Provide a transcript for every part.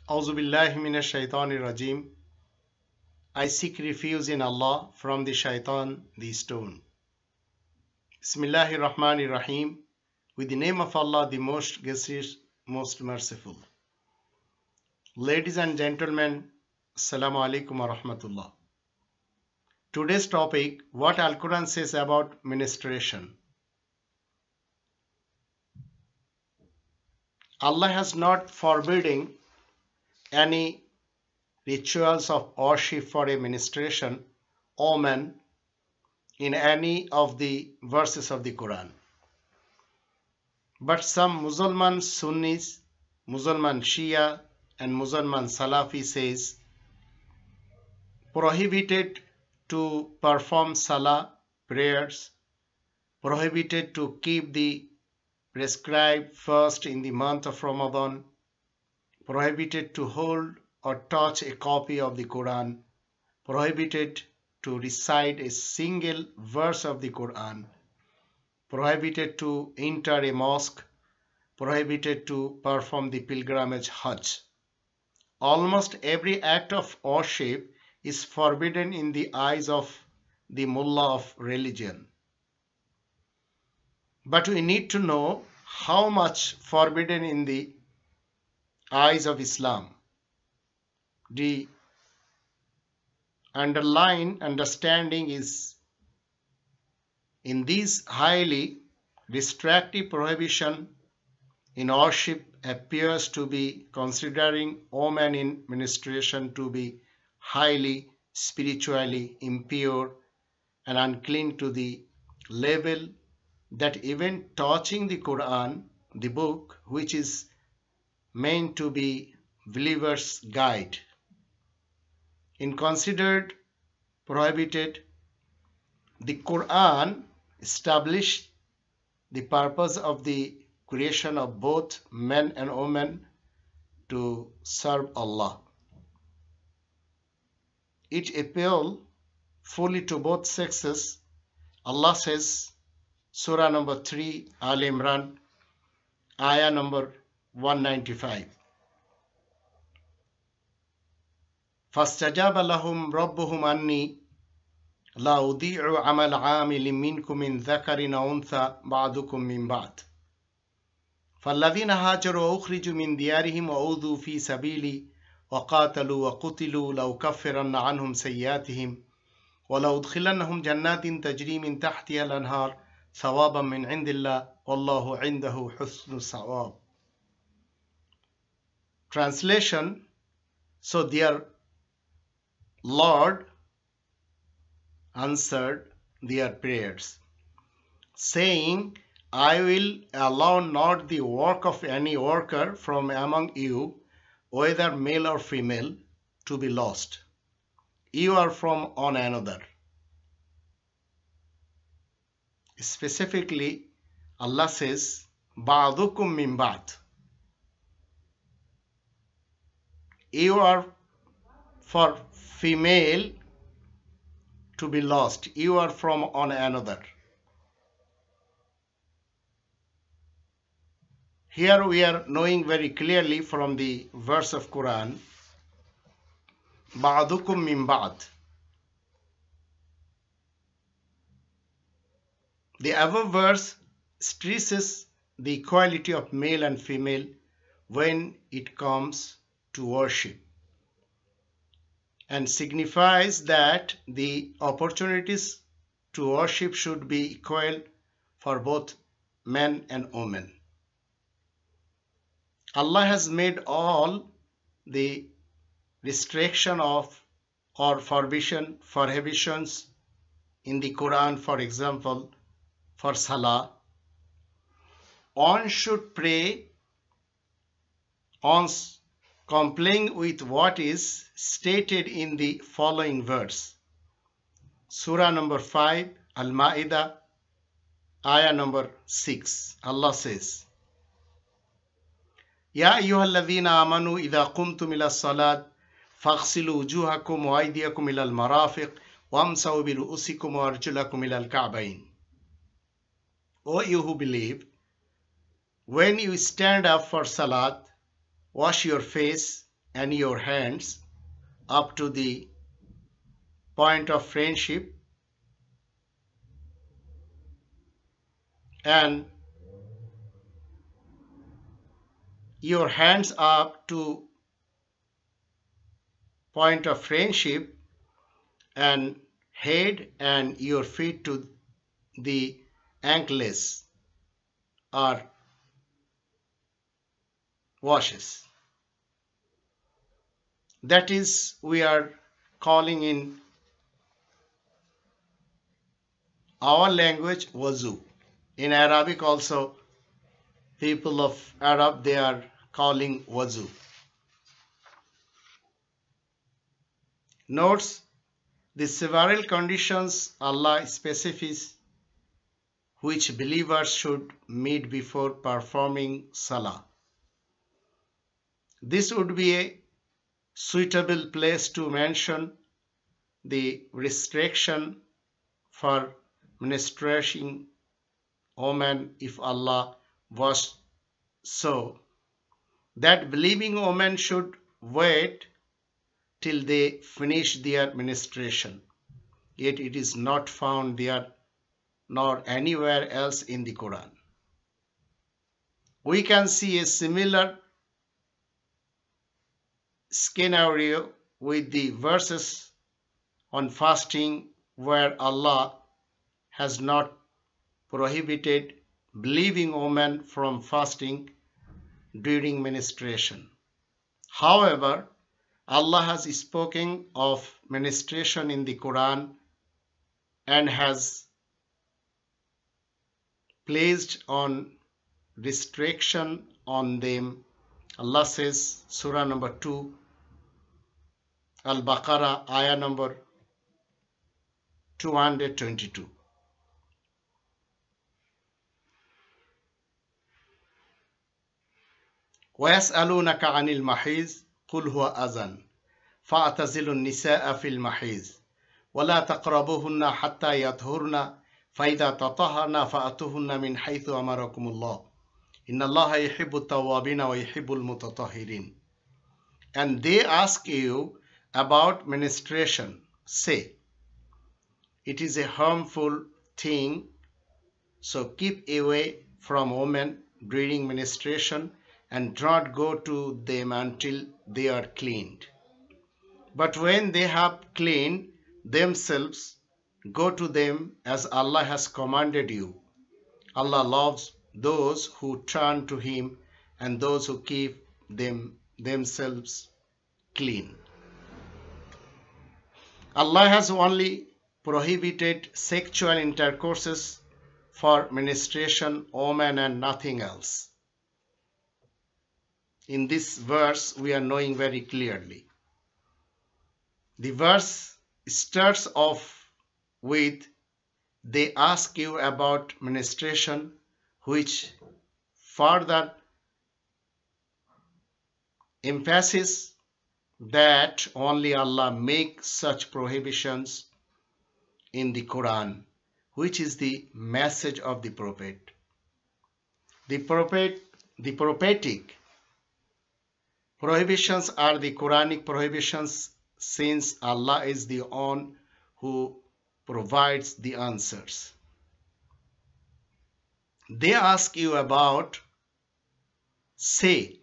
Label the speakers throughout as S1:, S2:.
S1: Auzu billahi minash shaitanir rajim. I seek refuge in Allah from the shaitan, the stone. Bismillahir Rahmanir Rahim. With the name of Allah, the most gracious, most merciful. Ladies and gentlemen, Assalamu alaikum wa rahmatullah. Today's topic, what Al-Quran says about menstruation. Allah has not forbidden any rituals of worship for a menstruation woman in any of the verses of the Quran. But some Muslim Sunnis, Muslim Shia and Muslim Salafi says prohibited to perform salah prayers, prohibited to keep the prescribed fast in the month of Ramadan, prohibited to hold or touch a copy of the Qur'an, prohibited to recite a single verse of the Qur'an, prohibited to enter a mosque, prohibited to perform the pilgrimage Hajj. Almost every act of worship is forbidden in the eyes of the mullah of religion. But we need to know how much forbidden in the eyes of Islam. The underlying understanding is in this highly restrictive prohibition in worship appears to be considering women in menstruation to be highly spiritually impure and unclean to the level that even touching the Quran, the book which is meant to be believer's guide, in considered prohibited, the Quran established the purpose of the creation of both men and women to serve Allah. It appeals fully to both sexes. Allah says, Surah number 3, Al-Imran, ayah number 195. فَاسْتَجَابَ لَهُمْ رَبُّهُمْ أَنِّي لَا أُضِيعُ عَمَلَ عَامِلٍ مِّنكُم مِّن ذَكَرٍ أَوْ أُنثَىٰ بَعْضُكُم مِّن بَعْضٍ فَالَّذِينَ هَاجَرُوا وَأُخْرِجُوا مِن دِيَارِهِمْ وَأُوذُوا فِي سَبِيلِي وَقَاتَلُوا وَقُتِلُوا لَأُكَفِّرَنَّ عَنْهُمْ سَيِّئَاتِهِمْ وَلَأُدْخِلَنَّهُمْ جَنَّاتٍ تَجْرِي مِن تَحْتِهَا الْأَنْهَارُ ثَوَابًا مِّنْ عِندِ اللَّهِ وَاللَّهُ عِندَهُ حُسْنُ الثَّوَابِ. Translation: So their Lord answered their prayers, saying, I will allow not the work of any worker from among you, whether male or female, to be lost. You are from one another. Specifically, Allah says, Ba'dukum min ba'd. You are for female to be lost. You are from one another. Here we are knowing very clearly from the verse of Quran, Ba'dukum min ba'd. The above verse stresses the equality of male and female when it comes to worship, and signifies that the opportunities to worship should be equal for both men and women. Allah has made all the restriction of or prohibitions in the Quran. For example, for Salah, one should pray on complying with what is stated in the following verse. Surah number 5, Al-Ma'idah, ayah number 6. Allah says, Ya ayyuhalladhina amanu idha qumtum ila salat faghsilu wujuhakum wa aydiyakum ila al-marafiq wamsahu bi ru'usikum wa arjulakum ila al-ka'bayn. O you who believe, when you stand up for salat, wash your face, and your hands up to the point of friendship, and your hands up to point of friendship and head and your feet to the ankles or washes. That is, we are calling in our language wuzu. In Arabic also, people of Arab, they are calling wuzu. Notes the several conditions Allah specifies which believers should meet before performing salah. This would be a suitable place to mention the restriction for menstruating women if Allah was so, that believing women should wait till they finish their menstruation. Yet it is not found there nor anywhere else in the Quran. We can see a similar scenario with the verses on fasting where Allah has not prohibited believing women from fasting during menstruation. However, Allah has spoken of menstruation in the Quran and has placed on restriction on them. Allah says, Surah number 2, Al-Baqarah, ayah number 222. وَيَسْأَلُونَكَ عَنِ الْمَحِيضِ قُلْ هُوَ أَذًى فَاعْتَزِلُوا النِّسَاءَ فِي الْمَحِيضِ وَلَا تَقْرَبُوهُنَّ حَتَّى يَطْهُرْنَ فَإِذَا تَطَهَّرْنَ فَأْتُوهُنَّ مِنْ حَيْثُ أَمَرَكُمُ اللَّهُ إِنَّ اللَّهَ يُحِبُّ التَّوَّابِينَ وَيُحِبُّ الْمُتَطَهِّرِينَ. And they ask you about menstruation. Say, it is a harmful thing, so keep away from women during menstruation and do not go to them until they are cleaned. But when they have cleaned themselves, go to them as Allah has commanded you. Allah loves those who turn to Him and those who keep themselves clean. Allah has only prohibited sexual intercourses for menstruation women and nothing else. In this verse, we are knowing very clearly. The verse starts off with, they ask you about menstruation, which further emphasizes that only Allah makes such prohibitions in the Quran, which is the message of the Prophet. The prophetic prohibitions are the Quranic prohibitions, since Allah is the one who provides the answers. They ask you about say,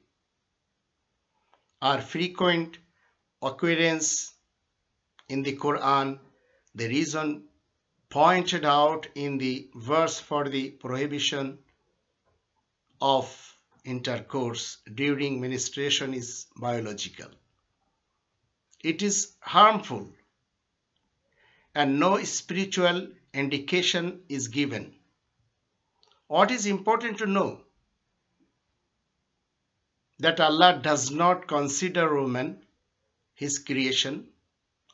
S1: are frequent occurrence in the Quran, the reason pointed out in the verse for the prohibition of intercourse during menstruation is biological. It is harmful and no spiritual indication is given. What is important to know? That Allah does not consider woman His creation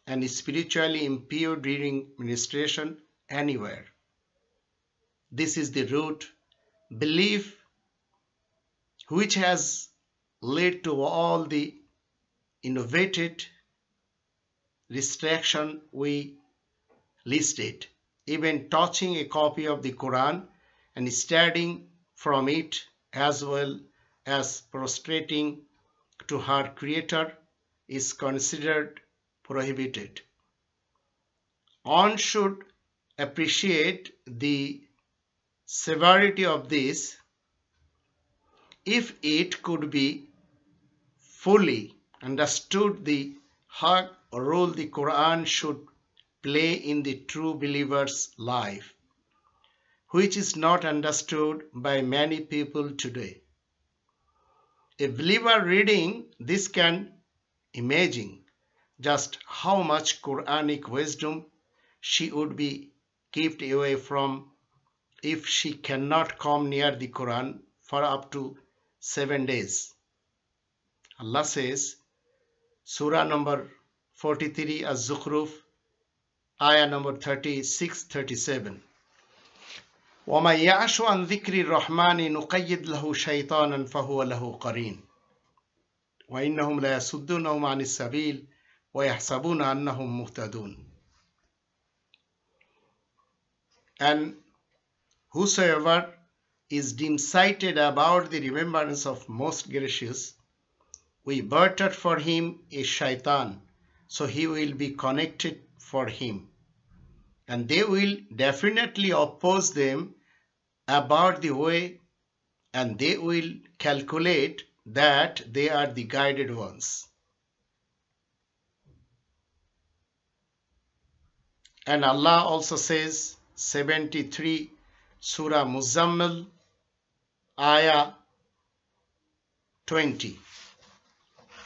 S1: and spiritually impure during menstruation anywhere. This is the root belief which has led to all the innovated restriction we listed, even touching a copy of the Quran and studying from it, as well as prostrating to her creator is considered prohibited. One should appreciate the severity of this if it could be fully understood the haq role the Quran should play in the true believer's life, which is not understood by many people today. A believer reading this can imagine just how much Quranic wisdom she would be kept away from if she cannot come near the Quran for up to 7 days. Allah says, Surah number 43 Az-Zukhruf, ayah number 36-37. وَمَنْ يَعْشُ عَنْ ذِكْرِ الرَّحْمَنِ نُقَيِّدْ لَهُ شَيْطَانًا فَهُوَ لَهُ قَرِينٌ وَإِنَّهُمْ لَيَصُدُّونَهُمْ عَنِ السَّبِيلِ وَيَحْسَبُونَ أَنَّهُمْ مُهْتَدُونَ. And whosoever is dim-sighted about the remembrance of most gracious, we bartered for him a shaitan, so he will be connected for him. And they will definitely oppose them about the way, and they will calculate that they are the guided ones. And Allah also says, 73 Surah Muzammil, ayah 20.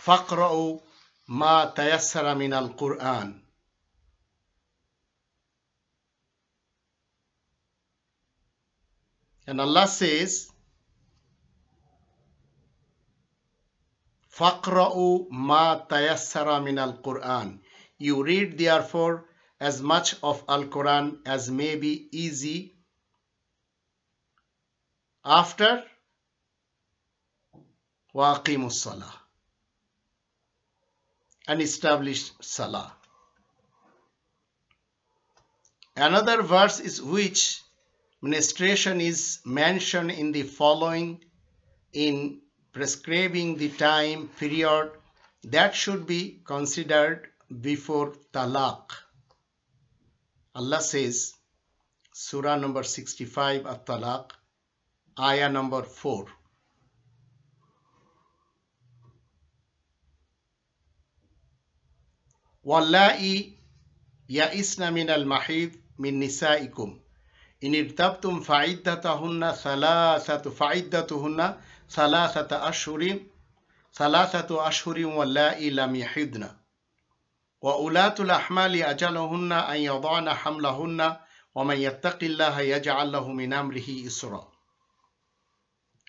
S1: فَقْرَؤُوا مَا تَيَسَّرَ مِنَ الْقُرْآنِ. And Allah says, فَقْرَؤُوا مَا تَيَسَّرَ مِنَ الْقُرْآنِ. You read therefore as much of Al-Quran as may be easy. After وَأَقِيمُوا الصَّلَاةِ, and establish Salah. Another verse is which menstruation is mentioned in the following in prescribing the time period that should be considered before talaq. Allah says, Surah number 65 At-Talaq, ayah number 4. وَاللَّائِي يَئِسْنَ مِنَ الْمَحِيضِ مِنْ نِسَائِكُمْ إِنِ ارْتَبْتُمْ فَعِدَّتُهُنَّ ثَلَاثَةُ أَشْهُرٍ وَاللَّائِي لَمْ يَحِضْنَ وَأُولَاتُ الْأَحْمَالِ أَجَلُهُنَّ أَنْ يَضَعْنَ حَمْلَهُنَّ وَمَنْ يَتَّقِ اللَّهَ يَجْعَلْ لَهُ مِنْ أَمْرِهِ يُسْرًا.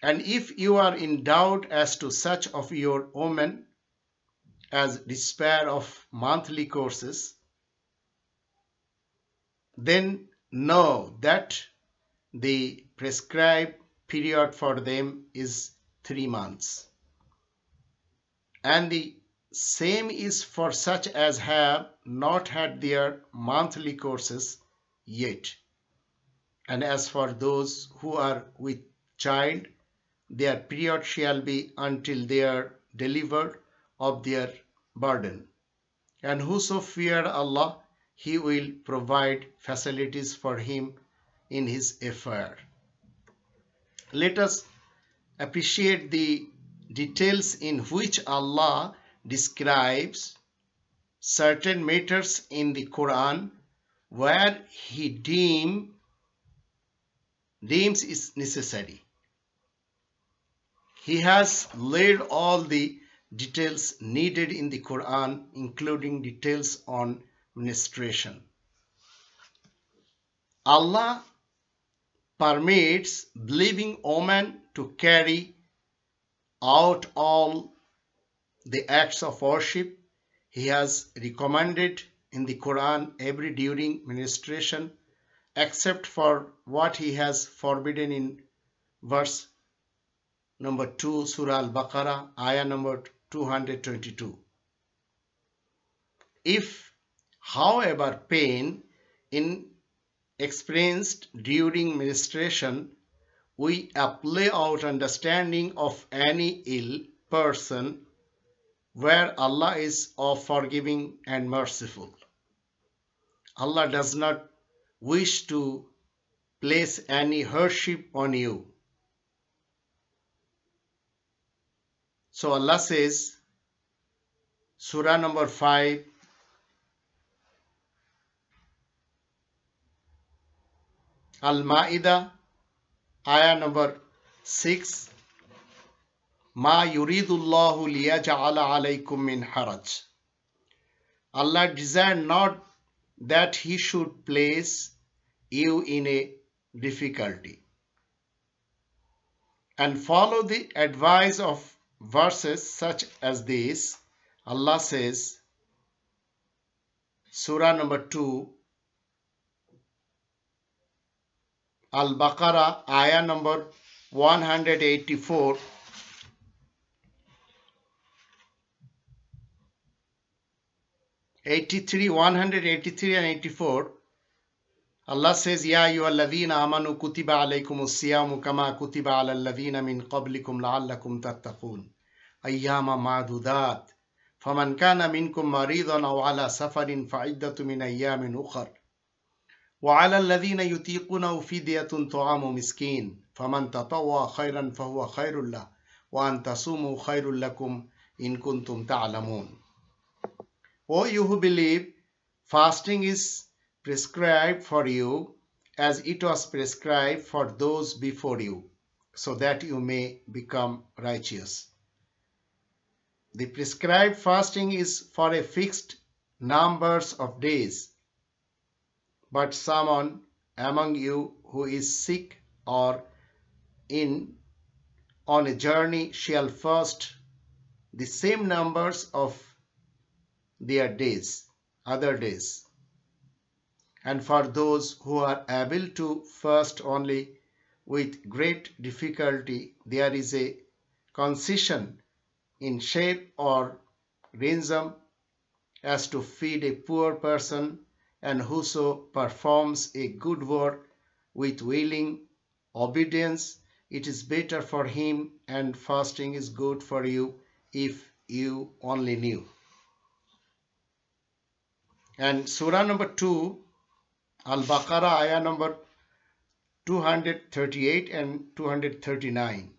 S1: And if you are in doubt as to such of your women as despair of monthly courses, then know that the prescribed period for them is 3 months. And the same is for such as have not had their monthly courses yet. And as for those who are with child, their period shall be until they are delivered of their burden. And whoso fear Allah, He will provide facilities for him in his affair. Let us appreciate the details in which Allah describes certain matters in the Quran where He deems is necessary. He has laid all the details needed in the Quran, including details on menstruation. Allah permits believing women to carry out all the acts of worship He has recommended in the Quran every during menstruation, except for what He has forbidden in verse number 2, Surah Al-Baqarah, ayah number 222. If, however, pain in experienced during menstruation, we apply our understanding of any ill person where Allah is of forgiving and merciful. Allah does not wish to place any hardship on you. So Allah says, Surah number 5, Al-Ma'idah, ayah number 6, Ma yuridullahu liyaj'ala alaykum min haraj. Allah desired not that He should place you in a difficulty. And follow the advice of verses such as this. Allah says, Surah number 2, Al-Baqarah, ayah number 184. 183 and 84. Allah says, Ya ayyuhalladhina amanu kutiba alaykumus siyamu kama kutiba alal ladhina min qablikum la'allakum tattaqun. Ayyama ma'dudat. Faman kana minkum maridan aw ala safarin fa'iddatu min ayyamin ukhar. Wa 'ala alladhina yutiqunahu fidyatun ta'amu miskin. Faman tatawwa khayran fahuwa khayrun lahu wa an tasumu khayrun lakum in kuntum ta'lamun. O you who believe, fasting is prescribed for you as it was prescribed for those before you, so that you may become righteous. The prescribed fasting is for a fixed numbers of days, but someone among you who is sick or on a journey shall fast the same numbers of their days, other days. And for those who are able to fast only with great difficulty, there is a concession in shape or ransom as to feed a poor person, and whoso performs a good work with willing obedience, it is better for him, and fasting is good for you if you only knew. And Surah number 2, Al-Baqarah, ayah number 238 and 239.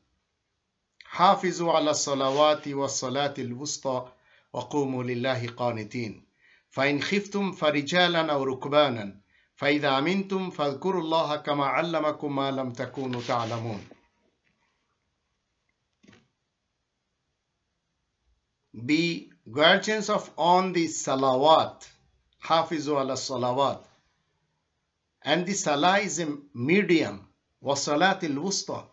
S1: Hafizu ala salawati wa salatil wusta wa qumu lillahi qanitin. Fa in khiftum farijalan aw rukbanan. Fa idha amintum fadhkurullaha kama 'allamakum ma lam takunu ta'lamun. Be guardians of on the salawat. Hafizu ala salawat. And the salah is a medium, wa salatil wusta,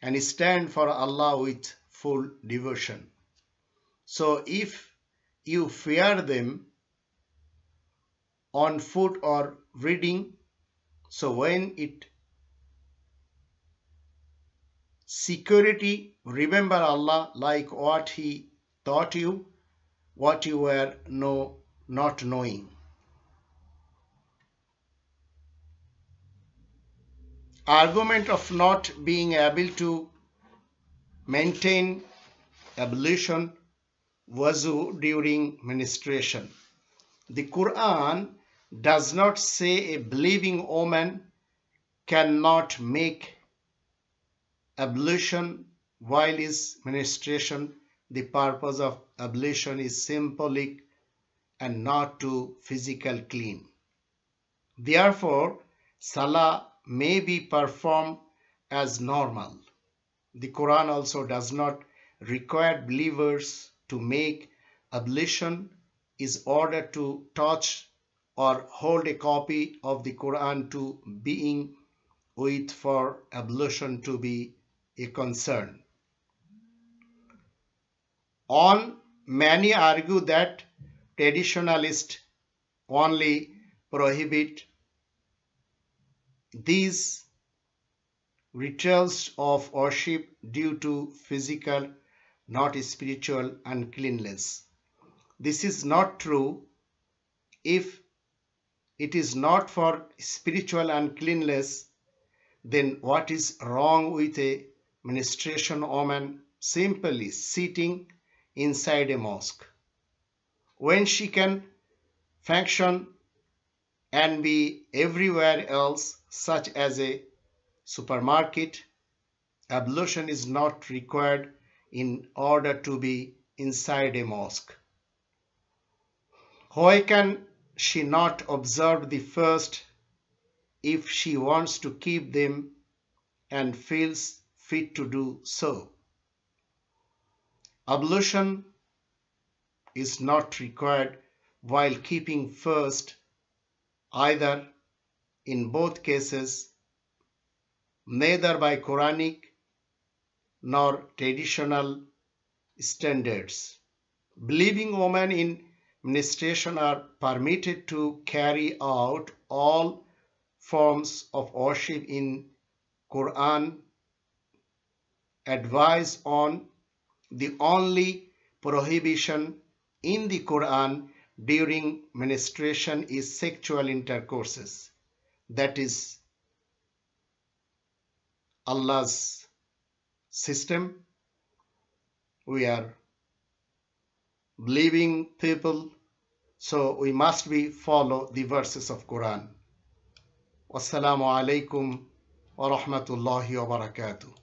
S1: and stand for Allah with full devotion. So if you fear them on foot or reading, so when it security, remember Allah like what He taught you, what you were not knowing. Argument of not being able to maintain ablution wuzu during menstruation. The Qur'an does not say a believing woman cannot make ablution while is menstruation. The purpose of ablution is symbolic and not to physical clean. Therefore, salah may be performed as normal. The Quran also does not require believers to make ablution is ordered to touch or hold a copy of the Quran to being with for ablution to be a concern. On many argue that traditionalists only prohibit these rituals of worship due to physical, not spiritual uncleanness. This is not true. If it is not for spiritual uncleanness, then what is wrong with a menstruation woman simply sitting inside a mosque, when she can function and be everywhere else, such as a supermarket. Ablution is not required in order to be inside a mosque. Why can she not observe the first if she wants to keep them and feels fit to do so? Ablution is not required while keeping first either. In both cases, neither by Quranic nor traditional standards. Believing women in menstruation are permitted to carry out all forms of worship in Qur'an advise on. The only prohibition in the Qur'an during menstruation is sexual intercourses. That is Allah's system. We are believing people, so we must be follow the verses of Quran. Wassalamu alaikum wa rahmatullahi wa barakatuh.